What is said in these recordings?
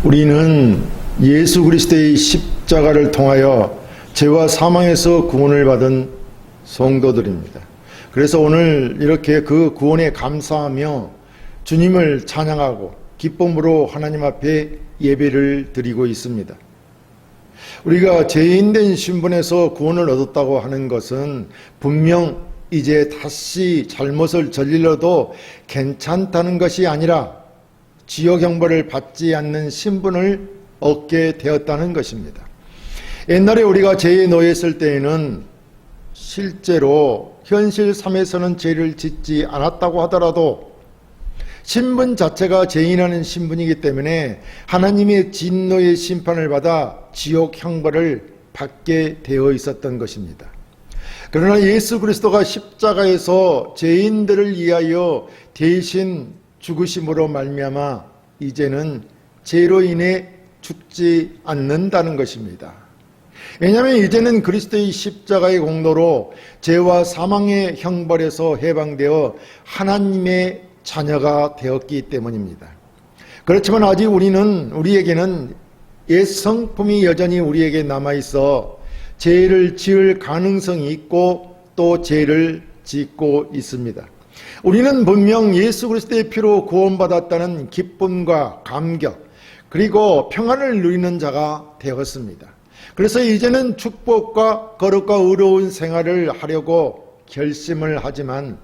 우리는 예수 그리스도의 십자가를 통하여 죄와 사망에서 구원을 받은 성도들입니다. 그래서 오늘 이렇게 그 구원에 감사하며 주님을 찬양하고 기쁨으로 하나님 앞에 예배를 드리고 있습니다. 우리가 죄인된 신분에서 구원을 얻었다고 하는 것은 분명 이제 다시 잘못을 저질러도 괜찮다는 것이 아니라 지옥 형벌을 받지 않는 신분을 얻게 되었다는 것입니다. 옛날에 우리가 죄에 놓였을 때에는 실제로 현실 삶에서는 죄를 짓지 않았다고 하더라도 신분 자체가 죄인하는 신분이기 때문에 하나님의 진노의 심판을 받아 지옥 형벌을 받게 되어 있었던 것입니다. 그러나 예수 그리스도가 십자가에서 죄인들을 위하여 대신 죽으심으로 말미암아 이제는 죄로 인해 죽지 않는다는 것입니다. 왜냐하면 이제는 그리스도의 십자가의 공로로 죄와 사망의 형벌에서 해방되어 하나님의 자녀가 되었기 때문입니다. 그렇지만 아직 우리에게는 옛 성품이 여전히 우리에게 남아있어 죄를 지을 가능성이 있고 또 죄를 짓고 있습니다. 우리는 분명 예수 그리스도의 피로 구원받았다는 기쁨과 감격 그리고 평안을 누리는 자가 되었습니다. 그래서 이제는 축복과 거룩과 의로운 생활을 하려고 결심을 하지만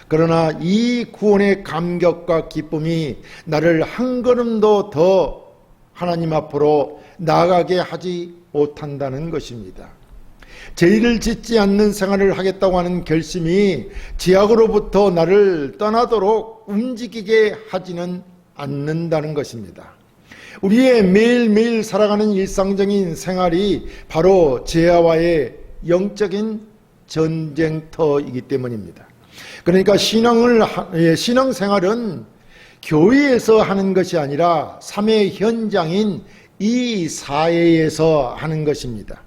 그러나 이 구원의 감격과 기쁨이 나를 한 걸음도 더 하나님 앞으로 나아가게 하지 못한다는 것입니다. 죄를 짓지 않는 생활을 하겠다고 하는 결심이 죄악으로부터 나를 떠나도록 움직이게 하지는 않는다는 것입니다. 우리의 매일매일 살아가는 일상적인 생활이 바로 죄와의 영적인 전쟁터이기 때문입니다. 그러니까 신앙생활은 교회에서 하는 것이 아니라 삶의 현장인 이 사회에서 하는 것입니다.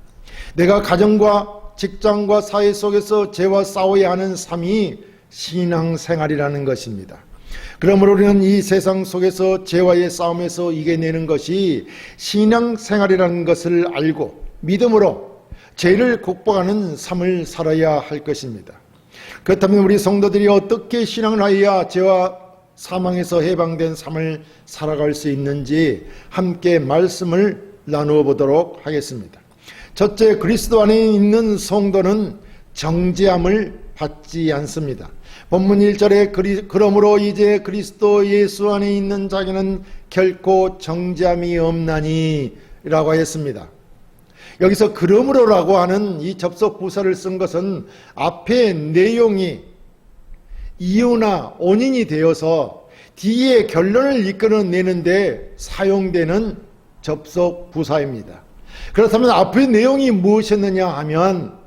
내가 가정과 직장과 사회 속에서 죄와 싸워야 하는 삶이 신앙생활이라는 것입니다. 그러므로 우리는 이 세상 속에서 죄와의 싸움에서 이겨내는 것이 신앙생활이라는 것을 알고 믿음으로 죄를 극복하는 삶을 살아야 할 것입니다. 그렇다면 우리 성도들이 어떻게 신앙을 하여야 죄와 사망에서 해방된 삶을 살아갈 수 있는지 함께 말씀을 나누어 보도록 하겠습니다. 첫째, 그리스도 안에 있는 성도는 정죄함을 받지 않습니다. 본문 1절에 그러므로 이제 그리스도 예수 안에 있는 자에게는 결코 정죄함이 없나니 라고 했습니다. 여기서 그러므로라고 하는 이 접속 부사를 쓴 것은 앞에 내용이 이유나 원인이 되어서 뒤에 결론을 이끌어내는데 사용되는 접속 부사입니다. 그렇다면 앞의 내용이 무엇이었느냐 하면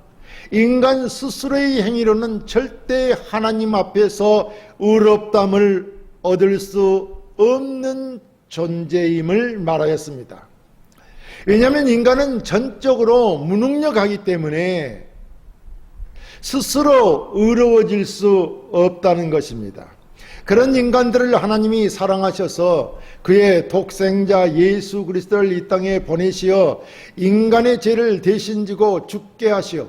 인간 스스로의 행위로는 절대 하나님 앞에서 의롭다함을 얻을 수 없는 존재임을 말하였습니다. 왜냐하면 인간은 전적으로 무능력하기 때문에 스스로 의로워질 수 없다는 것입니다. 그런 인간들을 하나님이 사랑하셔서 그의 독생자 예수 그리스도를 이 땅에 보내시어 인간의 죄를 대신 지고 죽게 하시어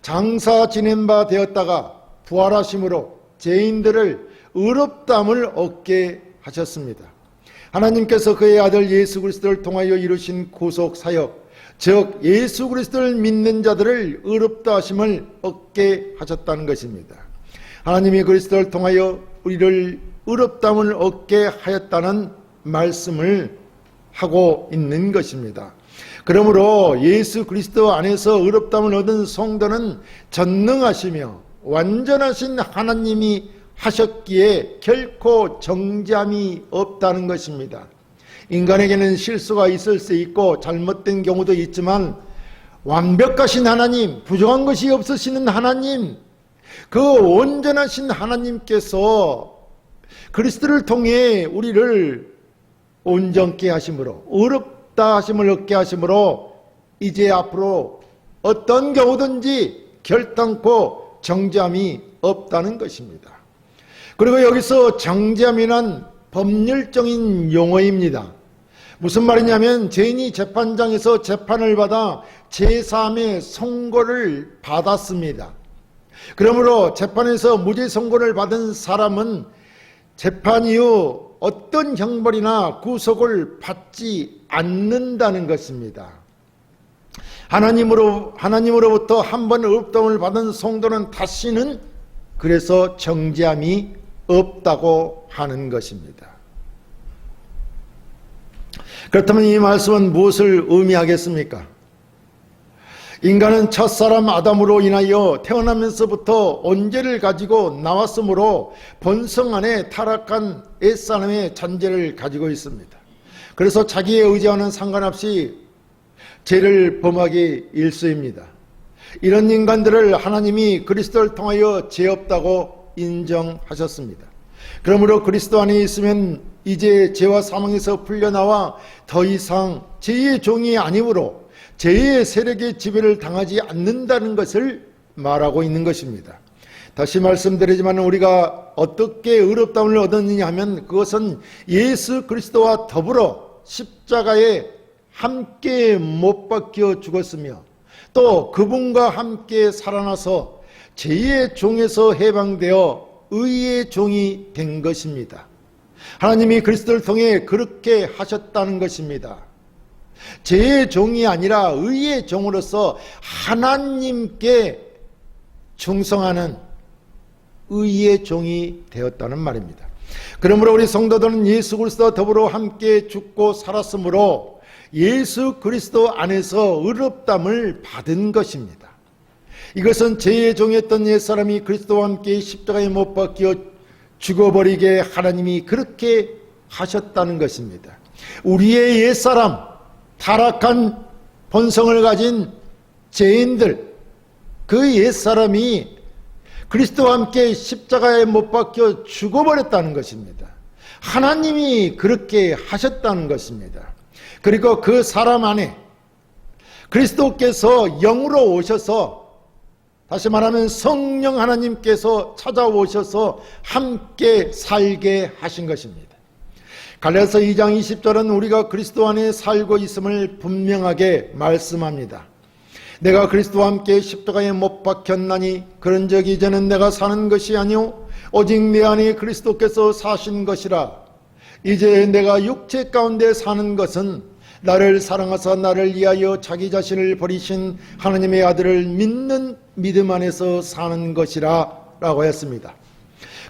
장사 지낸 바 되었다가 부활하심으로 죄인들을 의롭다함을 얻게 하셨습니다. 하나님께서 그의 아들 예수 그리스도를 통하여 이루신 구속 사역, 즉 예수 그리스도를 믿는 자들을 의롭다 하심을 얻게 하셨다는 것입니다. 하나님이 그리스도를 통하여 우리를 의롭다함을 얻게 하였다는 말씀을 하고 있는 것입니다. 그러므로 예수 그리스도 안에서 의롭다함을 얻은 성도는 전능하시며 완전하신 하나님이 하셨기에 결코 정죄함이 없다는 것입니다. 인간에게는 실수가 있을 수 있고 잘못된 경우도 있지만 완벽하신 하나님, 부족한 것이 없으시는 하나님, 그 온전하신 하나님께서 그리스도를 통해 우리를 온전케 하심으로 의롭다 하심을 얻게 하심으로 이제 앞으로 어떤 경우든지 결단코 정죄함이 없다는 것입니다. 그리고 여기서 정죄함이란 법률적인 용어입니다. 무슨 말이냐면 죄인이 재판장에서 재판을 받아 제3의 선고를 받았습니다. 그러므로 재판에서 무죄 선고를 받은 사람은 재판 이후 어떤 형벌이나 구속을 받지 않는다는 것입니다. 하나님으로부터 한 번 의롭다함을 받은 성도는 다시는 그래서 정죄함이 없다고 하는 것입니다. 그렇다면 이 말씀은 무엇을 의미하겠습니까? 인간은 첫사람 아담으로 인하여 태어나면서부터 언제를 가지고 나왔으므로 본성 안에 타락한 옛사람의 잔재를 가지고 있습니다. 그래서 자기의 의지와는 상관없이 죄를 범하기 일쑤입니다. 이런 인간들을 하나님이 그리스도를 통하여 죄 없다고 인정하셨습니다. 그러므로 그리스도 안에 있으면 이제 죄와 사망에서 풀려나와 더 이상 죄의 종이 아니므로 죄의 세력의 지배를 당하지 않는다는 것을 말하고 있는 것입니다. 다시 말씀드리지만 우리가 어떻게 의롭다함을 얻었느냐 하면 그것은 예수 그리스도와 더불어 십자가에 함께 못 박혀 죽었으며 또 그분과 함께 살아나서 죄의 종에서 해방되어 의의 종이 된 것입니다. 하나님이 그리스도를 통해 그렇게 하셨다는 것입니다. 죄의 종이 아니라 의의 종으로서 하나님께 충성하는 의의 종이 되었다는 말입니다. 그러므로 우리 성도들은 예수 그리스도와 더불어 함께 죽고 살았으므로 예수 그리스도 안에서 의롭다함을 받은 것입니다. 이것은 죄의 종이었던 옛사람이 그리스도와 함께 십자가에 못 박혀 죽어버리게 하나님이 그렇게 하셨다는 것입니다. 우리의 옛사람, 타락한 본성을 가진 죄인들, 그 옛사람이 그리스도와 함께 십자가에 못 박혀 죽어버렸다는 것입니다. 하나님이 그렇게 하셨다는 것입니다. 그리고 그 사람 안에 그리스도께서 영으로 오셔서, 다시 말하면 성령 하나님께서 찾아오셔서 함께 살게 하신 것입니다. 갈라디아서 2장 20절은 우리가 그리스도 안에 살고 있음을 분명하게 말씀합니다. 내가 그리스도와 함께 십자가에 못 박혔나니 그런즉 이제는 내가 사는 것이 아니오 오직 내 안에 그리스도께서 사신 것이라. 이제 내가 육체 가운데 사는 것은 나를 사랑하사 나를 위하여 자기 자신을 버리신 하나님의 아들을 믿는 믿음 안에서 사는 것이라 라고 했습니다.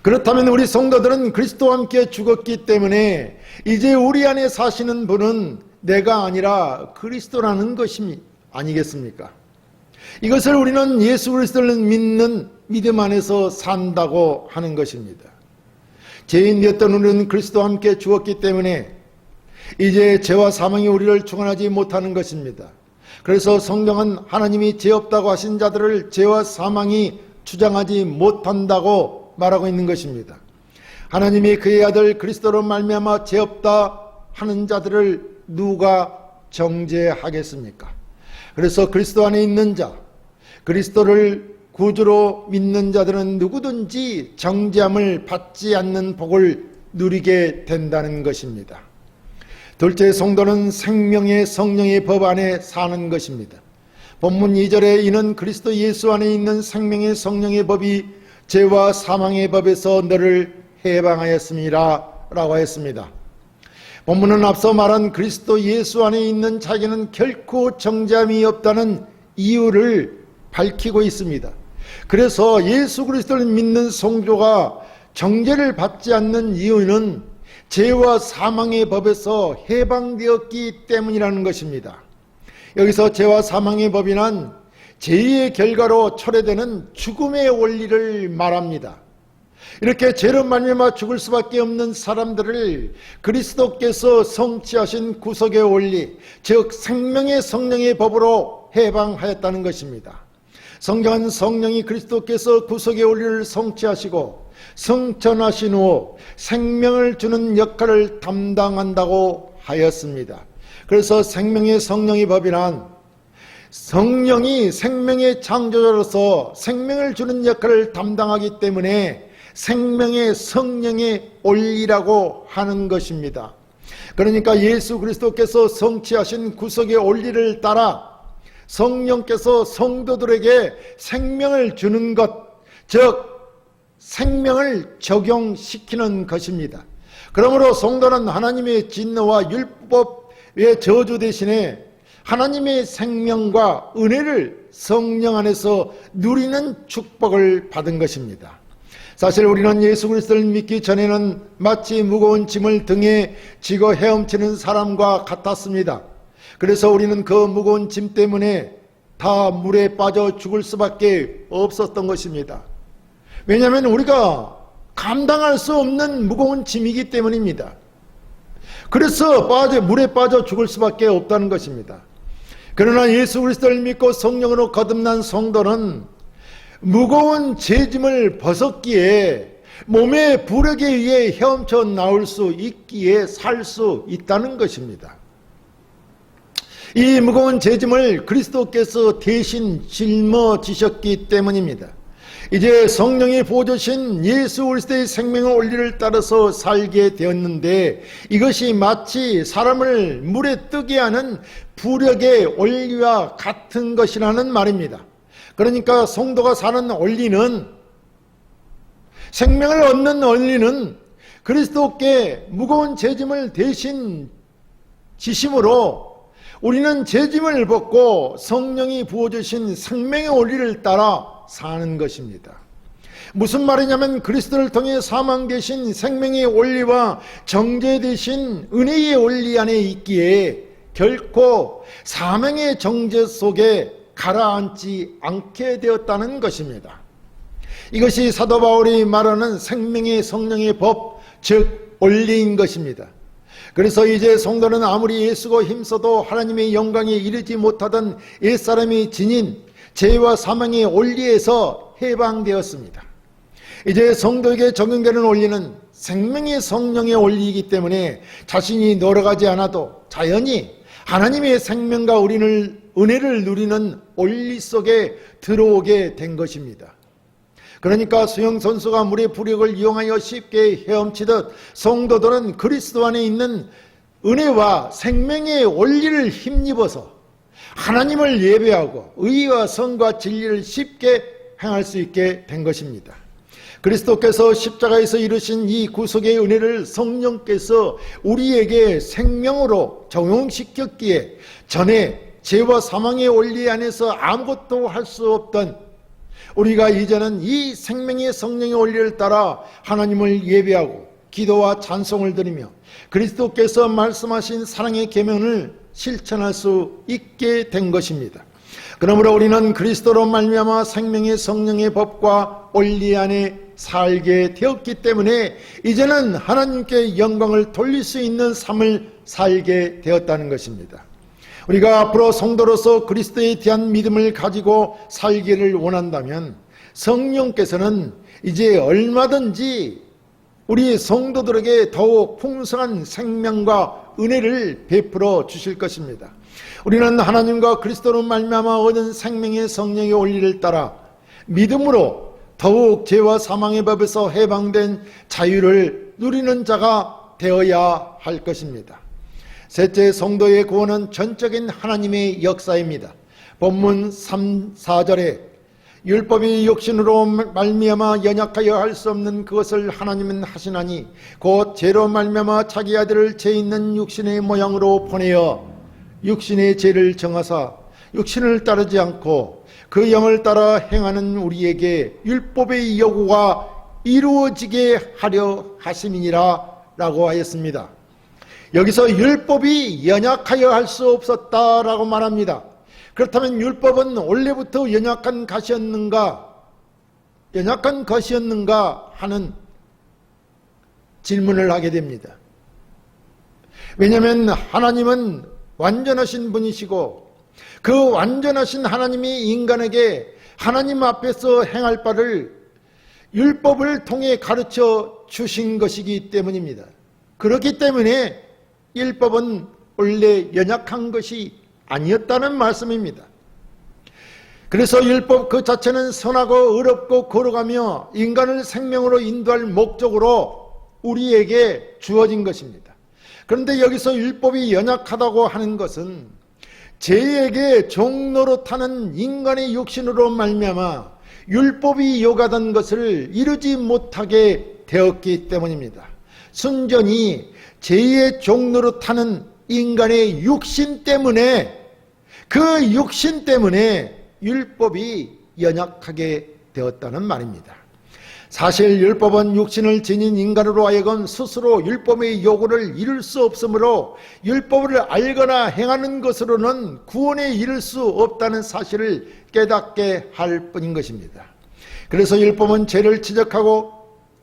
그렇다면 우리 성도들은 그리스도와 함께 죽었기 때문에 이제 우리 안에 사시는 분은 내가 아니라 그리스도라는 것이 아니겠습니까? 이것을 우리는 예수 그리스도를 믿는 믿음 안에서 산다고 하는 것입니다. 죄인되었던 우리는 그리스도와 함께 죽었기 때문에 이제 죄와 사망이 우리를 주관하지 못하는 것입니다. 그래서 성경은 하나님이 죄 없다고 하신 자들을 죄와 사망이 주장하지 못한다고 말하고 있는 것입니다. 하나님이 그의 아들 그리스도로 말미암아 죄 없다 하는 자들을 누가 정죄하겠습니까? 그래서 그리스도 안에 있는 자, 그리스도를 구주로 믿는 자들은 누구든지 정죄함을 받지 않는 복을 누리게 된다는 것입니다. 둘째, 성도는 생명의 성령의 법 안에 사는 것입니다. 본문 2절에 이는 그리스도 예수 안에 있는 생명의 성령의 법이 죄와 사망의 법에서 너를 해방하였습니다 라고 했습니다. 본문은 앞서 말한 그리스도 예수 안에 있는 자에게는 결코 정죄함이 없다는 이유를 밝히고 있습니다. 그래서 예수 그리스도를 믿는 성도가 정죄를 받지 않는 이유는 죄와 사망의 법에서 해방되었기 때문이라는 것입니다. 여기서 죄와 사망의 법이란 죄의 결과로 초래되는 죽음의 원리를 말합니다. 이렇게 죄로 말미암아 죽을 수밖에 없는 사람들을 그리스도께서 성취하신 구속의 원리, 즉 생명의 성령의 법으로 해방하였다는 것입니다. 성경은 성령이 그리스도께서 구속의 원리를 성취하시고 성천하신 후 생명을 주는 역할을 담당한다고 하였습니다. 그래서 생명의 성령의 법이란 성령이 생명의 창조자로서 생명을 주는 역할을 담당하기 때문에 생명의 성령의 원리라고 하는 것입니다. 그러니까 예수 그리스도께서 성취하신 구속의 원리를 따라 성령께서 성도들에게 생명을 주는 것, 즉 생명을 적용시키는 것입니다. 그러므로 성도는 하나님의 진노와 율법의 저주 대신에 하나님의 생명과 은혜를 성령 안에서 누리는 축복을 받은 것입니다. 사실 우리는 예수 그리스도를 믿기 전에는 마치 무거운 짐을 등에 지고 헤엄치는 사람과 같았습니다. 그래서 우리는 그 무거운 짐 때문에 다 물에 빠져 죽을 수밖에 없었던 것입니다. 왜냐하면 우리가 감당할 수 없는 무거운 짐이기 때문입니다. 그래서 물에 빠져 죽을 수밖에 없다는 것입니다. 그러나 예수 그리스도를 믿고 성령으로 거듭난 성도는 무거운 죄짐을 벗었기에 몸의 부력에 의해 헤엄쳐 나올 수 있기에 살 수 있다는 것입니다. 이 무거운 죄짐을 그리스도께서 대신 짊어지셨기 때문입니다. 이제 성령이 부어주신 예수 그리스도의 생명의 원리를 따라서 살게 되었는데 이것이 마치 사람을 물에 뜨게 하는 부력의 원리와 같은 것이라는 말입니다. 그러니까 성도가 사는 원리는, 생명을 얻는 원리는 그리스도께 무거운 죄짐을 대신 지심으로 우리는 죄짐을 벗고 성령이 부어주신 생명의 원리를 따라 사는 것입니다. 무슨 말이냐면 그리스도를 통해 사망되신 생명의 원리와 정죄되신 은혜의 원리 안에 있기에 결코 사망의 정죄 속에 가라앉지 않게 되었다는 것입니다. 이것이 사도 바울이 말하는 생명의 성령의 법, 즉 원리인 것입니다. 그래서 이제 성도는 아무리 애쓰고 힘써도 하나님의 영광에 이르지 못하던 옛사람이 지닌 죄와 사망의 원리에서 해방되었습니다. 이제 성도에게 적용되는 원리는 생명의 성령의 원리이기 때문에 자신이 노력하지 않아도 자연히 하나님의 생명과 은혜를 누리는 원리 속에 들어오게 된 것입니다. 그러니까 수영선수가 물의 부력을 이용하여 쉽게 헤엄치듯 성도들은 그리스도 안에 있는 은혜와 생명의 원리를 힘입어서 하나님을 예배하고 의와 성과 진리를 쉽게 행할 수 있게 된 것입니다. 그리스도께서 십자가에서 이루신 이 구속의 은혜를 성령께서 우리에게 생명으로 적용시켰기에 전에 죄와 사망의 원리 안에서 아무것도 할 수 없던 우리가 이제는 이 생명의 성령의 원리를 따라 하나님을 예배하고 기도와 찬송을 드리며 그리스도께서 말씀하신 사랑의 계명을 실천할 수 있게 된 것입니다. 그러므로 우리는 그리스도로 말미암아 생명의 성령의 법과 원리 안에 살게 되었기 때문에 이제는 하나님께 영광을 돌릴 수 있는 삶을 살게 되었다는 것입니다. 우리가 앞으로 성도로서 그리스도에 대한 믿음을 가지고 살기를 원한다면 성령께서는 이제 얼마든지 우리 성도들에게 더욱 풍성한 생명과 은혜를 베풀어 주실 것입니다. 우리는 하나님과 그리스도로 말미암아 얻은 생명의 성령의 원리를 따라 믿음으로 더욱 죄와 사망의 법에서 해방된 자유를 누리는 자가 되어야 할 것입니다. 셋째, 성도의 구원은 전적인 하나님의 역사입니다. 본문 3, 4절에 율법이 육신으로 말미암아 연약하여 할 수 없는 그것을 하나님은 하시나니 곧 죄로 말미암아 자기 아들을 죄 있는 육신의 모양으로 보내어 육신의 죄를 정하사 육신을 따르지 않고 그 영을 따라 행하는 우리에게 율법의 요구가 이루어지게 하려 하심이니라 라고 하였습니다. 여기서 율법이 연약하여 할 수 없었다라고 말합니다. 그렇다면 율법은 원래부터 연약한 것이었는가 하는 질문을 하게 됩니다. 왜냐하면 하나님은 완전하신 분이시고 그 완전하신 하나님이 인간에게 하나님 앞에서 행할 바를 율법을 통해 가르쳐 주신 것이기 때문입니다. 그렇기 때문에 율법은 원래 연약한 것이 아니었다는 말씀입니다. 그래서 율법 그 자체는 선하고 의롭고 거룩하며 인간을 생명으로 인도할 목적으로 우리에게 주어진 것입니다. 그런데 여기서 율법이 연약하다고 하는 것은 죄에게 종노릇하는 인간의 육신으로 말미암아 율법이 요구하던 것을 이루지 못하게 되었기 때문입니다. 순전히 죄의 종노릇하는 인간의 육신 때문에, 그 육신 때문에 율법이 연약하게 되었다는 말입니다. 사실 율법은 육신을 지닌 인간으로 하여금 스스로 율법의 요구를 이룰 수 없으므로 율법을 알거나 행하는 것으로는 구원에 이를 수 없다는 사실을 깨닫게 할 뿐인 것입니다. 그래서 율법은 죄를 지적하고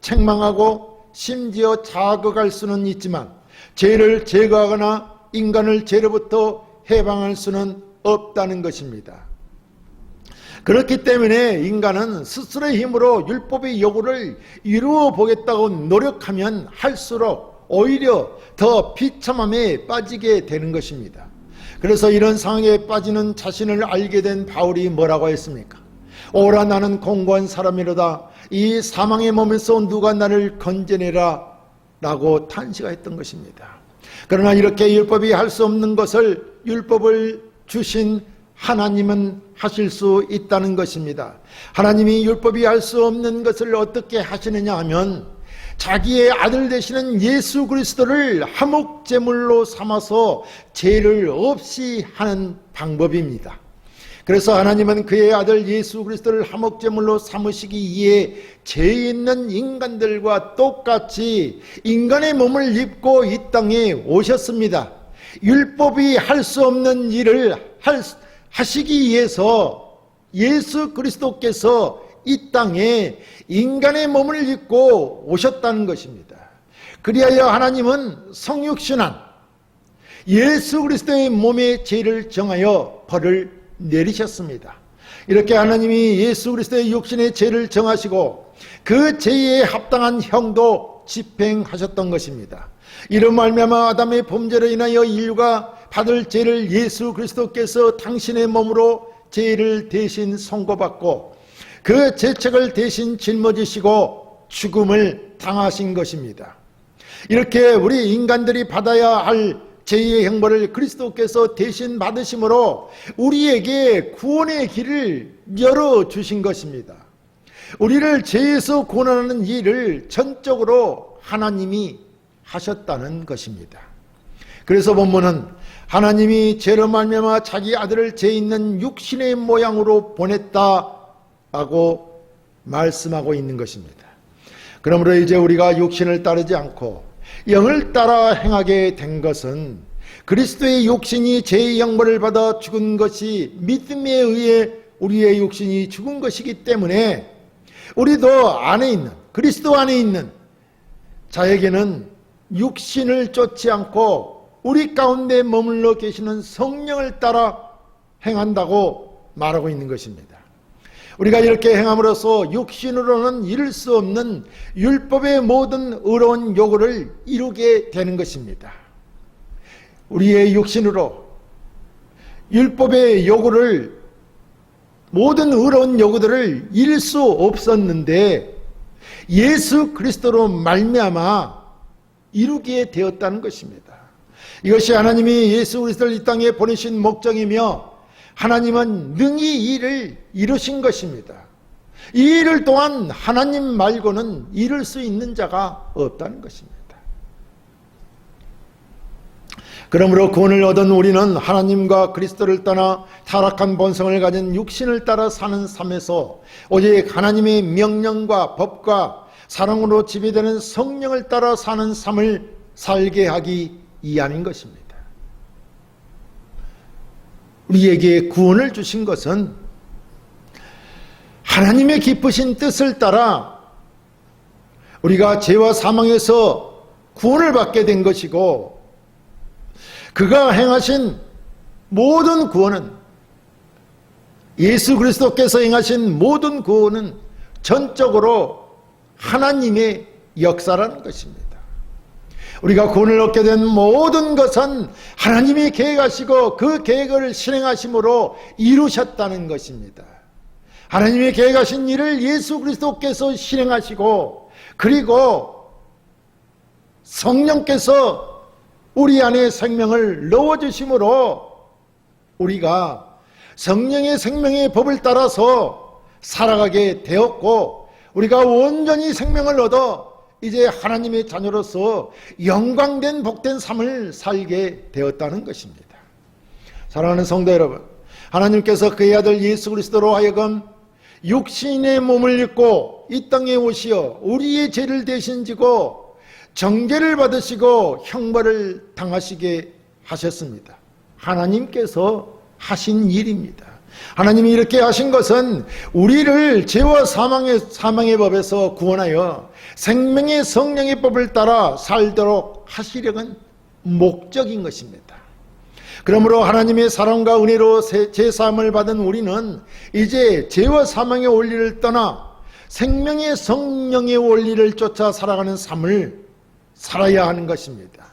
책망하고 심지어 자극할 수는 있지만 죄를 제거하거나 인간을 죄로부터 해방할 수는 없다는 것입니다. 그렇기 때문에 인간은 스스로의 힘으로 율법의 요구를 이루어 보겠다고 노력하면 할수록 오히려 더 비참함에 빠지게 되는 것입니다. 그래서 이런 상황에 빠지는 자신을 알게 된 바울이 뭐라고 했습니까? 오라 나는 공고한 사람이로다. 이 사망의 몸에서 누가 나를 건져내라 라고 탄식했던 것입니다. 그러나 이렇게 율법이 할 수 없는 것을 율법을 주신 하나님은 하실 수 있다는 것입니다. 하나님이 율법이 할 수 없는 것을 어떻게 하시느냐 하면 자기의 아들 되시는 예수 그리스도를 화목제물로 삼아서 죄를 없이 하는 방법입니다. 그래서 하나님은 그의 아들 예수 그리스도를 화목제물로 삼으시기에 죄 있는 인간들과 똑같이 인간의 몸을 입고 이 땅에 오셨습니다. 율법이 할 수 없는 일을 하시기 위해서 예수 그리스도께서 이 땅에 인간의 몸을 입고 오셨다는 것입니다. 그리하여 하나님은 성육신한 예수 그리스도의 몸의 죄를 정하여 벌을 내리셨습니다. 이렇게 하나님이 예수 그리스도의 육신의 죄를 정하시고 그 죄에 합당한 형도 집행하셨던 것입니다. 이로 말미암아 아담의 범죄로 인하여 인류가 받을 죄를 예수 그리스도께서 당신의 몸으로 죄를 대신 선고받고 그 죄책을 대신 짊어지시고 죽음을 당하신 것입니다. 이렇게 우리 인간들이 받아야 할 죄의 형벌을 그리스도께서 대신 받으심으로 우리에게 구원의 길을 열어주신 것입니다. 우리를 죄에서 구원하는 일을 전적으로 하나님이 하셨다는 것입니다. 그래서 본문은 하나님이 죄로 말미암아 자기 아들을 죄 있는 육신의 모양으로 보냈다라고 말씀하고 있는 것입니다. 그러므로 이제 우리가 육신을 따르지 않고 영을 따라 행하게 된 것은 그리스도의 육신이 죄의 형벌을 받아 죽은 것이 믿음에 의해 우리의 육신이 죽은 것이기 때문에 우리도 안에 있는 그리스도 안에 있는 자에게는 육신을 쫓지 않고 우리 가운데 머물러 계시는 성령을 따라 행한다고 말하고 있는 것입니다. 우리가 이렇게 행함으로써 육신으로는 이룰 수 없는 율법의 모든 의로운 요구를 이루게 되는 것입니다. 우리의 육신으로 율법의 요구를, 모든 의로운 요구들을 이룰 수 없었는데 예수 그리스도로 말미암아 이루게 되었다는 것입니다. 이것이 하나님이 예수 그리스도를 이 땅에 보내신 목적이며 하나님은 능히 이 일을 이루신 것입니다. 이 일을 또한 하나님 말고는 이룰 수 있는 자가 없다는 것입니다. 그러므로 구원을 얻은 우리는 하나님과 그리스도를 떠나 타락한 본성을 가진 육신을 따라 사는 삶에서 오직 하나님의 명령과 법과 사랑으로 지배되는 성령을 따라 사는 삶을 살게 하기 위함인 것입니다. 우리에게 구원을 주신 것은 하나님의 기쁘신 뜻을 따라 우리가 죄와 사망에서 구원을 받게 된 것이고, 그가 행하신 모든 구원은, 예수 그리스도께서 행하신 모든 구원은 전적으로 하나님의 역사라는 것입니다. 우리가 구원을 얻게 된 모든 것은 하나님이 계획하시고 그 계획을 실행하심으로 이루셨다는 것입니다. 하나님의 계획하신 일을 예수 그리스도께서 실행하시고, 그리고 성령께서 우리 안에 생명을 넣어주심으로 우리가 성령의 생명의 법을 따라서 살아가게 되었고, 우리가 온전히 생명을 얻어 이제 하나님의 자녀로서 영광된 복된 삶을 살게 되었다는 것입니다. 사랑하는 성도 여러분, 하나님께서 그의 아들 예수 그리스도로 하여금 육신의 몸을 입고 이 땅에 오시어 우리의 죄를 대신 지고 정죄를 받으시고 형벌을 당하시게 하셨습니다. 하나님께서 하신 일입니다. 하나님이 이렇게 하신 것은 우리를 죄와 사망의 법에서 구원하여 생명의 성령의 법을 따라 살도록 하시려는 목적인 것입니다. 그러므로 하나님의 사랑과 은혜로 제사함을 받은 우리는 이제 죄와 사망의 원리를 떠나 생명의 성령의 원리를 쫓아 살아가는 삶을 살아야 하는 것입니다.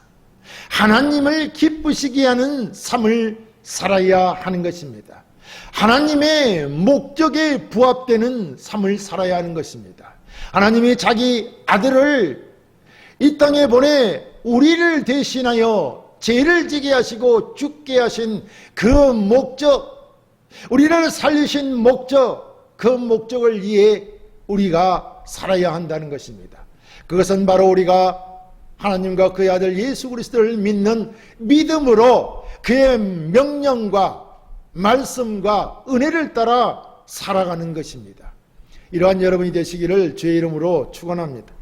하나님을 기쁘시게 하는 삶을 살아야 하는 것입니다. 하나님의 목적에 부합되는 삶을 살아야 하는 것입니다. 하나님이 자기 아들을 이 땅에 보내 우리를 대신하여 죄를 지게 하시고 죽게 하신 그 목적, 우리를 살리신 목적, 그 목적을 위해 우리가 살아야 한다는 것입니다. 그것은 바로 우리가 하나님과 그의 아들 예수 그리스도를 믿는 믿음으로 그의 명령과 말씀과 은혜를 따라 살아가는 것입니다. 이러한 여러분이 되시기를 주의 이름으로 축원합니다.